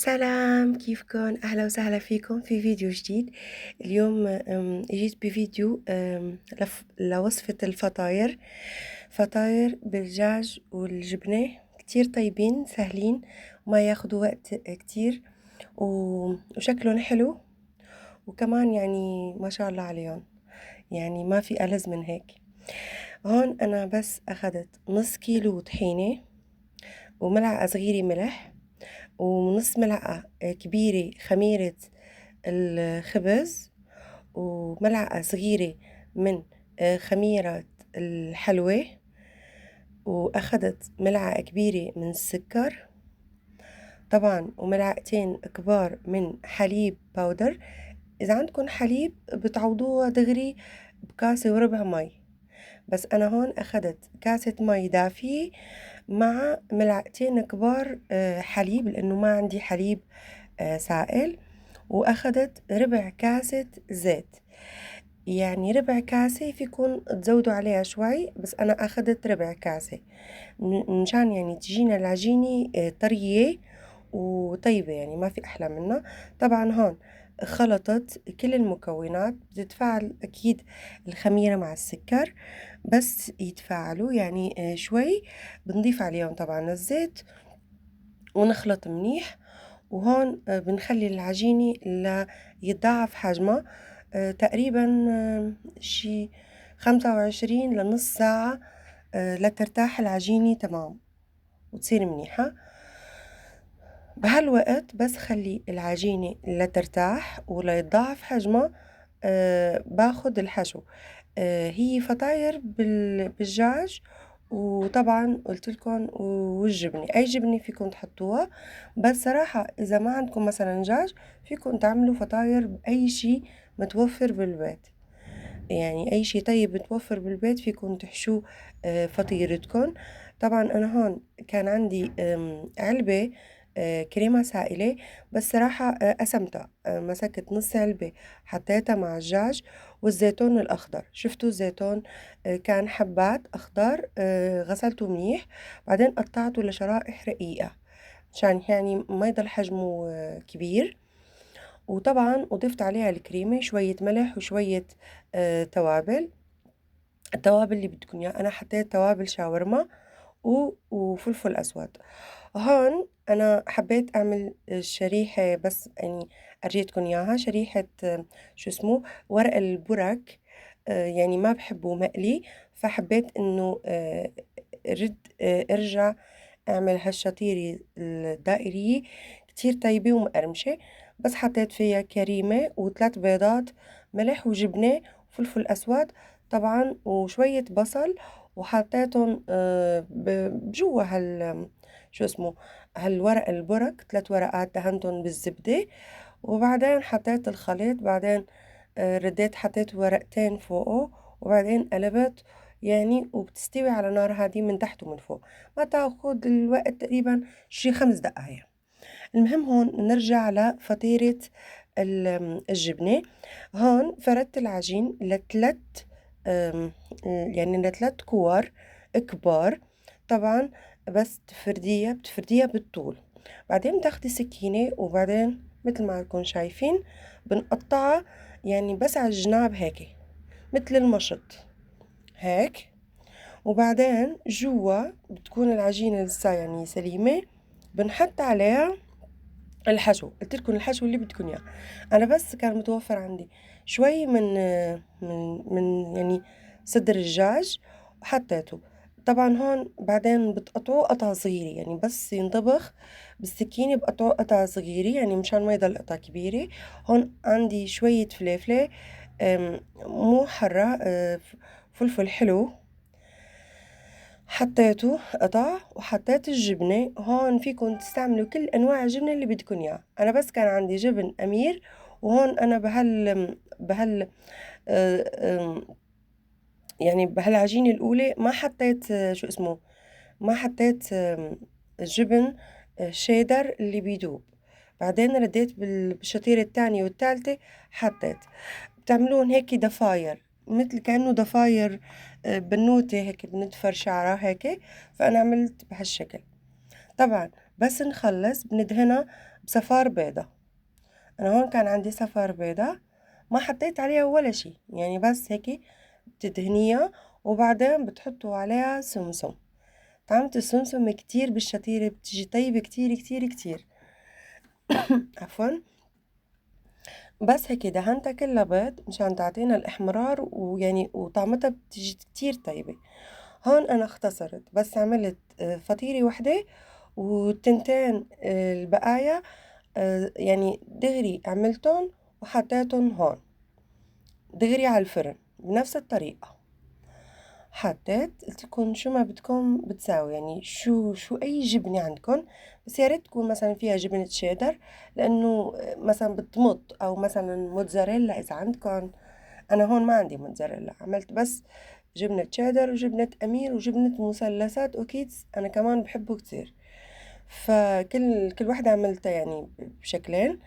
سلام كيفكن؟ أهلا وسهلا فيكم في فيديو جديد. اليوم جيت بفيديو لوصفة الفطاير. فطاير بالدجاج والجبنة، كتير طيبين سهلين وما ياخدوا وقت كتير وشكلهم حلو، وكمان يعني ما شاء الله عليهم، يعني ما في ألذ من هيك. هون أنا بس أخدت نص كيلو طحينة وملعقة صغيرة ملح ونص ملعقة كبيرة خميرة الخبز، وملعقة صغيرة من خميرة الحلوى، وأخدت ملعقة كبيرة من السكر طبعا، وملعقتين كبار من حليب باودر. إذا عندكم حليب بتعوضوها دغري بكاسة وربع مي، بس أنا هون أخدت كاسة مي دافية مع ملعقتين كبار حليب، لأنه ما عندي حليب سائل، وأخدت ربع كاسة زيت. يعني ربع كاسة فيكن تزودوا عليها شوي، بس أنا أخدت ربع كاسة مشان يعني تجينا العجينة طرية وطيبة، يعني ما في أحلى منها. طبعا هون خلطت كل المكونات، بتتفاعل أكيد الخميرة مع السكر، بس يتفاعلوا يعني شوي، بنضيف عليهم طبعا الزيت ونخلط منيح. وهون بنخلي العجينة ليتضاعف حجمها تقريبا شي 25 لنص ساعة لترتاح العجينة تمام وتصير منيحة. بهالوقت بس خلي العجينة لترتاح وليتضاعف حجمها. باخد الحشو. هي فطاير بالدجاج، وطبعا قلت لكم والجبنة، أي جبنة فيكم تحطوها، بس صراحة إذا ما عندكم مثلا دجاج فيكم تعملوا فطاير بأي شي متوفر بالبيت، يعني أي شي طيب متوفر بالبيت فيكم تحشوه فطيرتكم. طبعا أنا هون كان عندي علبة كريمة سائلة، بس صراحة قسمتها، مسكت نص علبة حطيتها مع الدجاج والزيتون الأخضر. شفتوا الزيتون كان حبات أخضر، غسلته منيح، بعدين قطعته لشرائح رقيقة عشان يعني ما يضل حجمه كبير. وطبعا أضفت عليها الكريمة، شوية ملح وشوية توابل، التوابل اللي بدكم إياها. أنا حطيت توابل شاورما وفلفل أسود. هون أنا حبيت أعمل شريحة، بس يعني أرجيتكم إياها شريحة شو اسمه ورق البرك، يعني ما بحبه مقلي، فحبيت إنه أرجع أعمل هالشطيرة الدائرية كتير طيبة ومقرمشة. بس حطيت فيها كريمة وثلاث بيضات، ملح وجبنة وفلفل أسود طبعا، وشوية بصل، وحطيتهم بجوا شو اسمه هالورق البرك، 3 ورقات دهنتهم بالزبدة، وبعدين حطيت الخليط، بعدين رديت حطيت ورقتين فوقه، وبعدين قلبت يعني، وبتستوي على نار هادية من تحت ومن فوق، ما تاخد الوقت تقريبا شي 5 دقايق. المهم هون نرجع لفطيرة الجبنة. هون فردت العجين أم، يعني لثلاث كور كبار طبعا، بس بتفرديها بالطول، بعدين بتاخدي سكينة، وبعدين مثل ما انكم شايفين بنقطعها يعني بس على الجناب هيك مثل المشط هيك، وبعدين جوا بتكون العجينة لسه يعني سليمة، بنحط عليها الحشو. قلت لكم الحشو اللي بدكم اياه. انا بس كان متوفر عندي شوي من يعني صدر الدجاج وحطيته. طبعا هون بعدين بتقطعوه قطع صغيرة، يعني بس ينطبخ بالسكينة بقطعوه قطع صغيرة، يعني مشان ما يضل قطع كبيرة. هون عندي شوية فليفلة مو حرة، فلفل حلو حطيته قطع، وحطيت الجبنة. هون فيكن تستعملوا كل أنواع الجبنة اللي بدكن إياها، أنا بس كان عندي جبن أمير. وهون أنا بهال آه، يعني بهالعجينة الأولى ما حطيت شو اسمه، ما حطيت جبن شيدر اللي بيدوب، بعدين رديت بالشطيرة الثانية والثالثة حطيت. بتعملون هيك ضفاير، مثل كأنه ضفاير بنوتة هيك بندفر شعرها هيك، فأنا عملت بهالشكل. طبعا بس نخلص بندهنها بصفار بيضة. أنا هون كان عندي صفار بيضة، ما حطيت عليها ولا شي، يعني بس هيك بتدهنيها وبعدين بتحطوا عليها سمسم. طعمة السمسم كتير بالشطيرة بتيجي طيبة كتير كتير كتير. عفوا. بس هيك دهنتها كلها بيض مشان تعطينا الإحمرار، ويعني وطعمتها بتيجي كتير طيبة. هون أنا اختصرت، بس عملت فطيرة وحدة، والتنتين البقايا يعني دغري عملتهم وحطيتهم هون دغري على الفرن بنفس الطريقة. حطيت قلتلكن شو ما بدكم بتساوي، يعني شو أي جبنة عندكن، بس يا ريت تكون مثلا فيها جبنة شيدر، لأنه مثلا بتمط، أو مثلا موتزاريلا إذا عندكن. أنا هون ما عندي موتزاريلا، عملت بس جبنة شيدر وجبنة أمير وجبنة مثلثات وكيتس، أنا كمان بحبه كتير. فكل واحدة عملتها يعني بشكلين،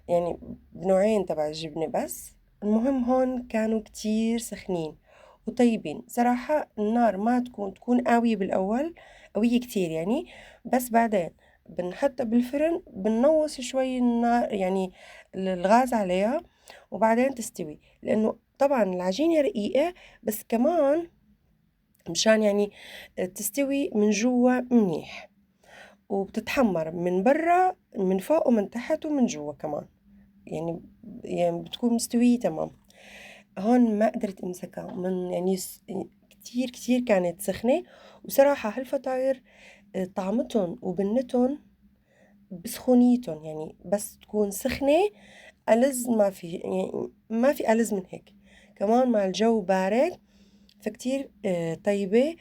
يعني بنوعين تبع الجبنة. بس المهم هون كانوا كتير سخنين وطيبين صراحة. النار ما تكون قوية بالأول، قوية كتير يعني، بس بعدين بنحطها بالفرن بننوص شوي النار، يعني الغاز عليها، وبعدين تستوي. لأنه طبعا العجينة رقيقة، بس كمان مشان يعني تستوي من جوا منيح، وبتتحمر من برا من فوق ومن تحت ومن جوا كمان، يعني بتكون مستوية تمام. هون ما قدرت امسكها من يعني كتير كتير كانت سخنة. وصراحة هالفطاير طعمتهم وبنتهم بسخونيتهم، يعني بس تكون سخنة ألذ ما في، يعني ما في ألذ من هيك. كمان مع الجو بارد فكتير طيبة.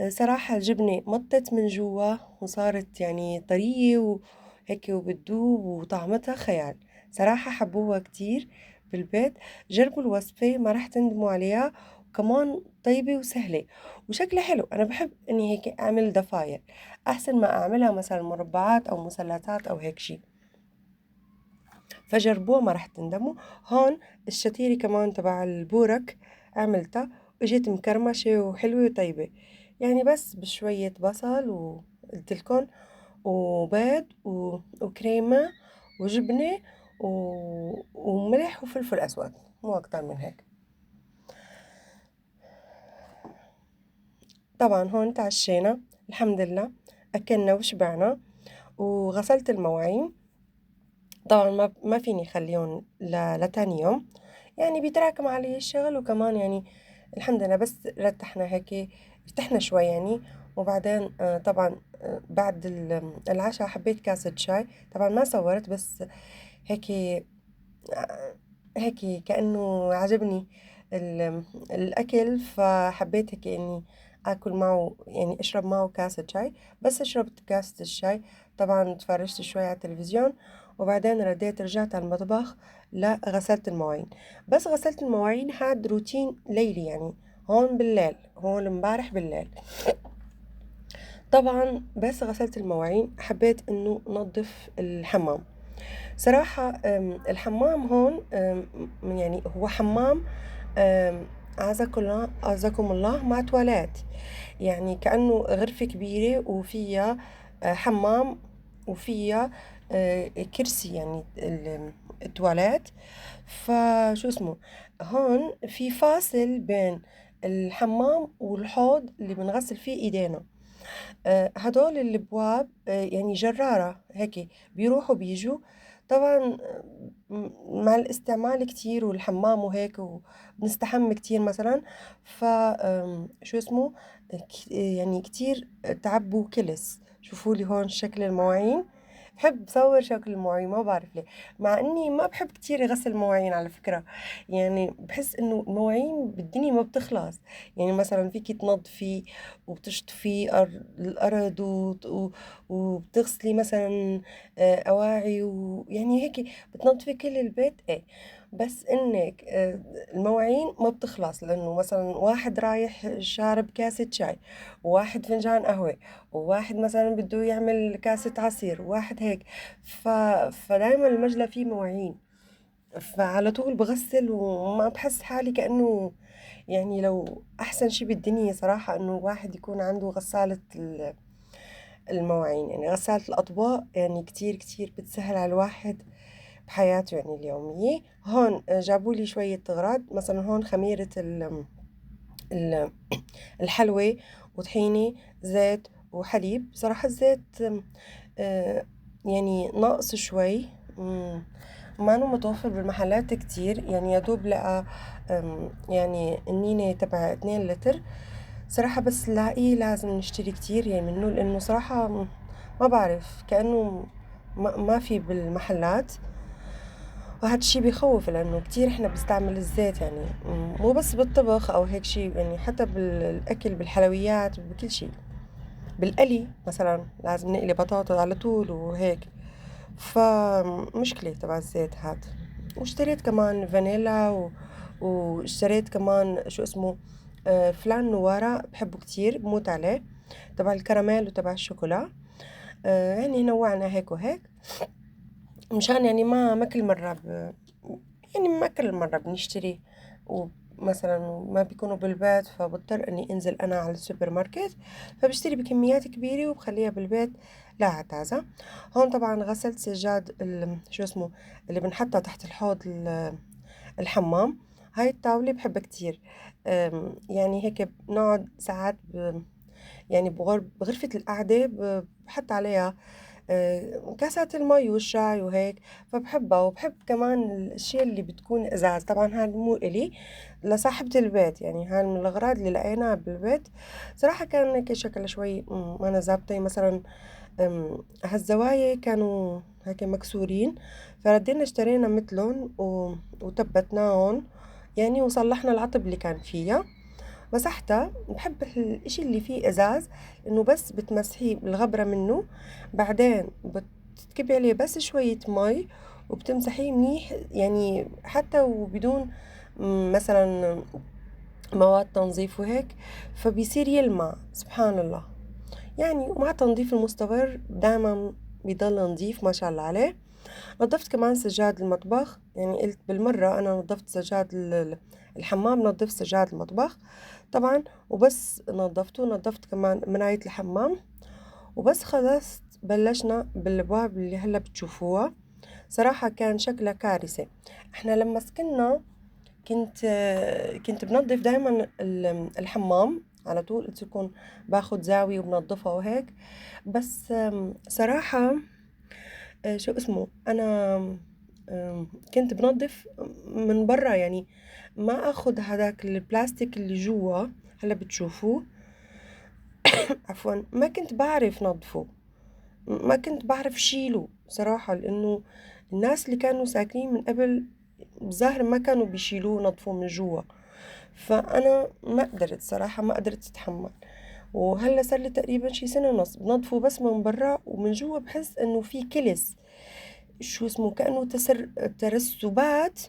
صراحة الجبنة مطت من جوا وصارت يعني طرية وهيك وبتدوب، وطعمتها خيال. صراحة حبوها كتير بالبيت. جربوا الوصفة ما رح تندموا عليها، وكمان طيبة وسهلة وشكلها حلو. أنا بحب إني هيك أعمل ضفاير أحسن ما أعملها مثلا مربعات أو مثلثات أو هيك شي. فجربوها ما رح تندموا. هون الشتيري كمان تبع البورك عملتها، وإجت مكرمشة وحلوة وطيبة، يعني بس بشوية بصل وقلتلكن وبيض وكريمة وجبنة وملح وفلفل أسود، مو أكتر من هيك. طبعا هون تعشينا الحمد لله، أكلنا وشبعنا، وغسلت المواعين. طبعا ما فيني خليهم لتاني يوم، يعني بيتراكم علي الشغل، وكمان يعني الحمد لله بس رتحنا هيك، ارتحنا شوي يعني. وبعدين طبعا بعد العشاء حبيت كاسة شاي. طبعا ما صورت، بس هيك هيك كأنه عجبني الأكل، فحبيت هيك إني آكل معه، يعني أشرب معه كاسة شاي. بس شربت كاسة الشاي، طبعا تفرجت شوي على التلفزيون، وبعدين رجعت على المطبخ. لا غسلت المواعين، بس غسلت المواعين هاد روتين ليلي يعني، هون بالليل، هون امبارح بالليل. طبعا بس غسلت المواعين حبيت انه نظف الحمام. صراحة الحمام هون يعني هو حمام، أعزكم الله مع تواليت، يعني كأنه غرفة كبيرة وفيها حمام، وفيها كرسي، يعني التواليت. فشو اسمه، هون في فاصل بين الحمام والحوض اللي بنغسل فيه ايدينا. هدول الابواب يعني جرارة هيك بيروحوا بيجوا. طبعا مع الاستعمال كتير والحمام وهيك، وبنستحم كتير مثلا. ف شو اسمه يعني كتير تعبوا كلس. شوفوا لي هون شكل المواعين، بحب صور شكل المواعين ما بعرف ليه، مع اني ما بحب كتير اغسل المواعين على فكرة. يعني بحس انه المواعين بالدنيا ما بتخلص. يعني مثلا فيكي تنظفي وبتشطفي الأرض وبتغسلي مثلا أواعي، ويعني هيك بتنظفي كل البيت ايه. بس انك المواعين ما بتخلص، لانه مثلا واحد رايح شارب كاسة شاي، وواحد فنجان قهوة، وواحد مثلا بده يعمل كاسة عصير، وواحد هيك. ف... فدايما المجلى فيه مواعين، فعلى طول بغسل، وما بحس حالي كأنه يعني لو أحسن شي بالدنيا صراحة إنه واحد يكون عنده غسالة المواعين، يعني غسالة الأطباق يعني كتير كتير بتسهل على الواحد بحياته يعني اليومية. هون جابوا لي شوية أغراض، مثلا هون خميرة ال- الحلوى وطحينة زيت وحليب. بصراحة الزيت آه، يعني ناقص شوي، ما انه متوفر بالمحلات كتير، يعني يدوب لقى يعني النينة تبع 2 لتر صراحة، بس لاقيه لازم نشتري كتير يعني منه، لأنه صراحة ما بعرف كأنه ما في بالمحلات. وهذا الشي بيخوف، لأنه كتير إحنا بنستعمل الزيت يعني مو بس بالطبخ أو هيك شي، يعني حتى بالأكل بالحلويات بكل شي. بالقلي مثلا لازم نقلي بطاطا على طول وهيك، فمشكلة تبع الزيت هاد. واشتريت كمان فانيلا واشتريت كمان شو اسمه فلان نوارا، بحبه كتير بموت عليه، تبع الكراميل وتبع الشوكولا. يعني نوعنا هيك وهيك، مشان يعني ما كل مرة يعني ما كل مرة بنشتري، ومثلا ما بيكونوا بالبيت، فبضطر اني انزل انا على السوبر ماركت، فبشتري بكميات كبيرة وبخليها بالبيت لا تعزة. هون طبعا غسلت سجاد شو اسمه اللي بنحطها تحت الحوض الحمام. هاي الطاولة بحبها كتير. يعني هيك بنقعد ساعات يعني بغرفة القعدة بحط عليها كاسات المي والشاي وهيك، فبحبها. وبحب كمان الأشياء اللي بتكون إزاز، طبعا هذا مو إلي، لصاحبة البيت، يعني هاي من الأغراض اللي لقيناها بالبيت. صراحة كان هيك شكلها شوي ما أنا زابطة، مثلا هالزوايا كانوا هيك مكسورين، فردينا اشترينا مثلهم وثبتناهم يعني، وصلحنا العطب اللي كان فيها، مسحتها. بحب الاشي اللي فيه ازاز، انه بس بتمسحيه بالغبرة منه، بعدين بتكبي عليه بس شوية مي وبتمسحيه منيح، يعني حتى وبدون مثلا مواد تنظيف وهيك، فبيصير يلمع سبحان الله يعني. ومع التنظيف المستمر دائما بيضل نظيف ما شاء الله عليه. نظفت كمان سجاد المطبخ، يعني قلت بالمرة أنا نظفت سجاد الحمام، نظفت سجاد المطبخ طبعا، وبس نظفت كمان مراية الحمام، وبس خلصت بلشنا بالابواب اللي هلا بتشوفوها. صراحة كان شكلها كارثة. احنا لما سكننا كنت بنظف دائما الحمام على طول، قلت لكم باخد زاوية وبنظفها وهيك، بس صراحة شو اسمه أنا كنت بنظف من برا، يعني ما أخد هذاك البلاستيك اللي جوا هلا بتشوفوه عفوا، ما كنت بعرف نظفه، ما كنت بعرف شيله صراحة، لأنه الناس اللي كانوا ساكنين من قبل بظاهر ما كانوا بيشيلوه نظفوه من جوا، فأنا ما قدرت صراحة، ما قدرت أتحمل. وهلا صار لي تقريبا شي سنة ونص بنظفه بس من برا، ومن جوا بحس إنه في كلس، شو اسمه كأنه ترسبات،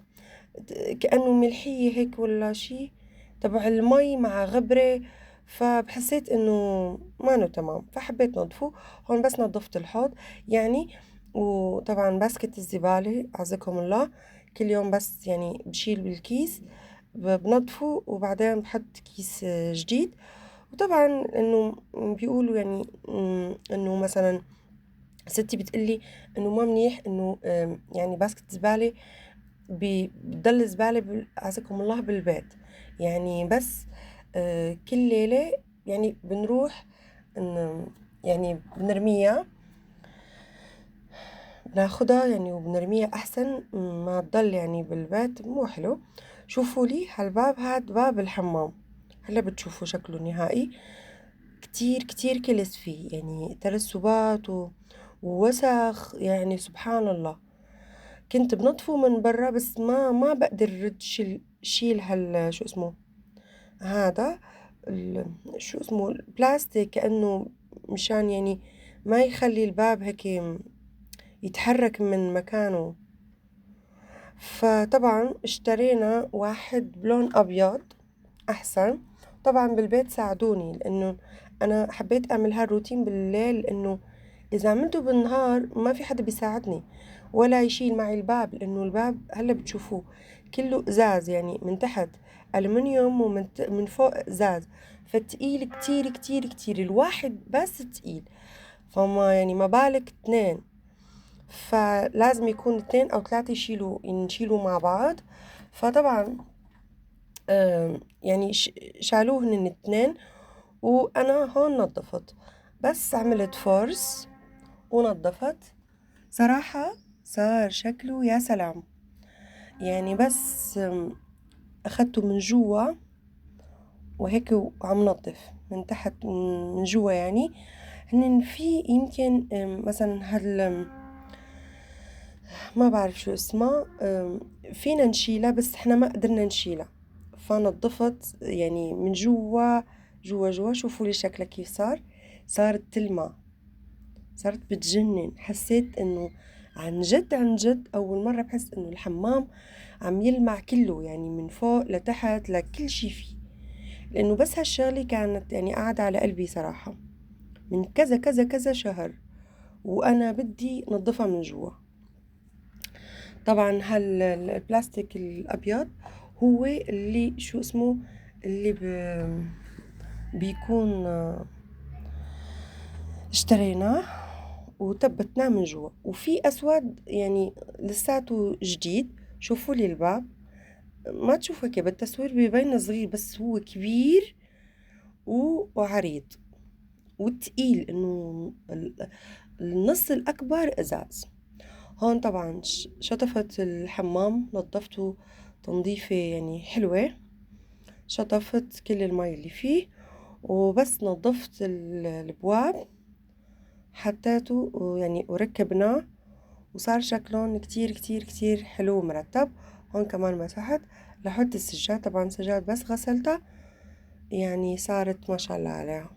كأنه ملحية هيك ولا شي تبع المي مع غبرة، فحسيت انه ما انه تمام، فحبيت نظفه. هون بس نظفت الحوض يعني. وطبعا باسكت الزبالة أعزكم الله كل يوم بس يعني بشيل بالكيس بنظفه، وبعدين بحط كيس جديد. وطبعا انه بيقولوا يعني انه مثلا ستي بتقلي انه ما منيح انه يعني باسكت زبالة بتضل زبالة أعزكم الله بالبيت، يعني بس كل ليلة يعني بنروح يعني بنرميها، بناخدها يعني وبنرميها أحسن ما تضل يعني بالبيت، مو حلو. شوفوا لي هالباب، هاد باب الحمام هلا بتشوفوا شكله نهائي، كتير كتير كلس فيه يعني ترسبات ووسخ، يعني سبحان الله. كنت بنظفه من برا، بس ما بقدر رد شيل شو اسمه هذا شو اسمه البلاستيك، كأنه مشان يعني ما يخلي الباب هيك يتحرك من مكانه. فطبعا اشترينا واحد بلون أبيض أحسن. طبعا بالبيت ساعدوني، لأنه أنا حبيت أعمل هالروتين بالليل، لأنه إذا عملته بالنهار ما في حدا بيساعدني ولا يشيل معي الباب، لأنه الباب هلا بتشوفوه كله إزاز، يعني من تحت ألمنيوم ومن من فوق إزاز، فتقيل كتير كتير كتير، الواحد بس تقيل. فما يعني ما بالك 2، فلازم يكون 2 أو 3 نشيلوا مع بعض. فطبعا يعني شالوهن 2، وأنا هون نظفت، بس عملت فرز ونظفت. صراحة صار شكله يا سلام، يعني بس أخدته من جوا وهيك وعم نظف من تحت من جوا. يعني هن في يمكن مثلا ما بعرف شو اسمها، فينا نشيلها بس احنا ما قدرنا نشيلها، فنظفت يعني من جوا جوا. شوفوا لي شكلها كيف صارت تلمع، صارت بتجنن. حسيت انه عن جد عن جد اول مرة بحس انه الحمام عم يلمع كله، يعني من فوق لتحت لكل شي فيه. لانه بس هالشغلة كانت يعني قاعدة على قلبي صراحة من كذا كذا كذا شهر، وانا بدي نظفها من جوا. طبعا البلاستيك الابيض هو اللي شو اسمه، اللي بيكون اشتريناه وثبتناه من جوا. وفي اسود يعني لساته جديد. شوفوا لي الباب، ما تشوفه كيف بالتصوير بيبين صغير بس هو كبير وعريض وتقيل، انه النص الاكبر ازاز. هون طبعا شطفت الحمام، نظفته تنظيفة يعني حلوة، شطفت كل المي اللي فيه وبس نظفت البواب حطيته يعني وركبناه، وصار شكلهم كتير كتير كتير حلو ومرتب. هون كمان مسحت لحط السجاد، طبعا سجاد بس غسلتها يعني صارت ما شاء الله عليها.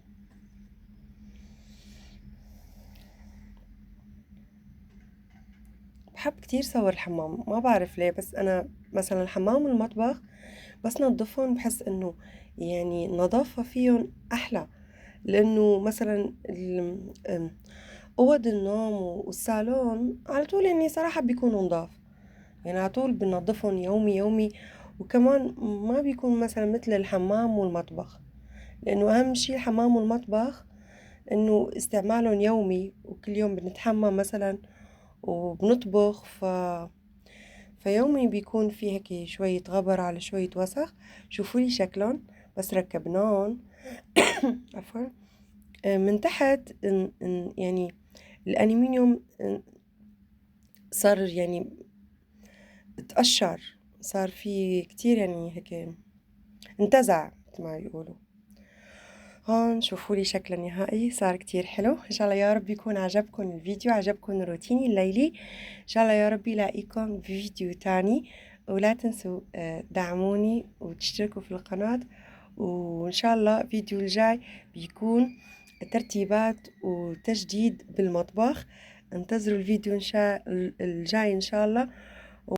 بحب كتير صور الحمام، ما بعرف ليه، بس أنا مثلا الحمام والمطبخ بس نضفهم بحس إنه يعني النظافة فيهم أحلى. لأنه مثلا أوض النوم والصالون على طول يعني صراحة بيكونوا نضاف، يعني على طول بنضفهم يومي يومي. وكمان ما بيكون مثلا مثل الحمام والمطبخ، لأنه أهم شي الحمام والمطبخ إنه استعمالهم يومي وكل يوم بنتحمم مثلا وبنطبخ، فيومي بيكون في هيك شوية غبر على شوية وسخ. شوفوا لي شكلهم بس ركبناهم. عفوا. من تحت يعني الألمنيوم صار يعني اتقشر، صار في كتير يعني هيك انتزع مثل ما يقولوا. هون شوفوا لي شكل النهائي صار كتير حلو. ان شاء الله يا رب يكون عجبكم الفيديو، عجبكم روتيني الليلي. ان شاء الله يا رب لاقيكم بفيديو تاني، ولا تنسوا دعموني وتشتركوا في القناة. وان شاء الله الفيديو الجاي بيكون ترتيبات وتجديد بالمطبخ. انتظروا الفيديو الجاي ان شاء الله.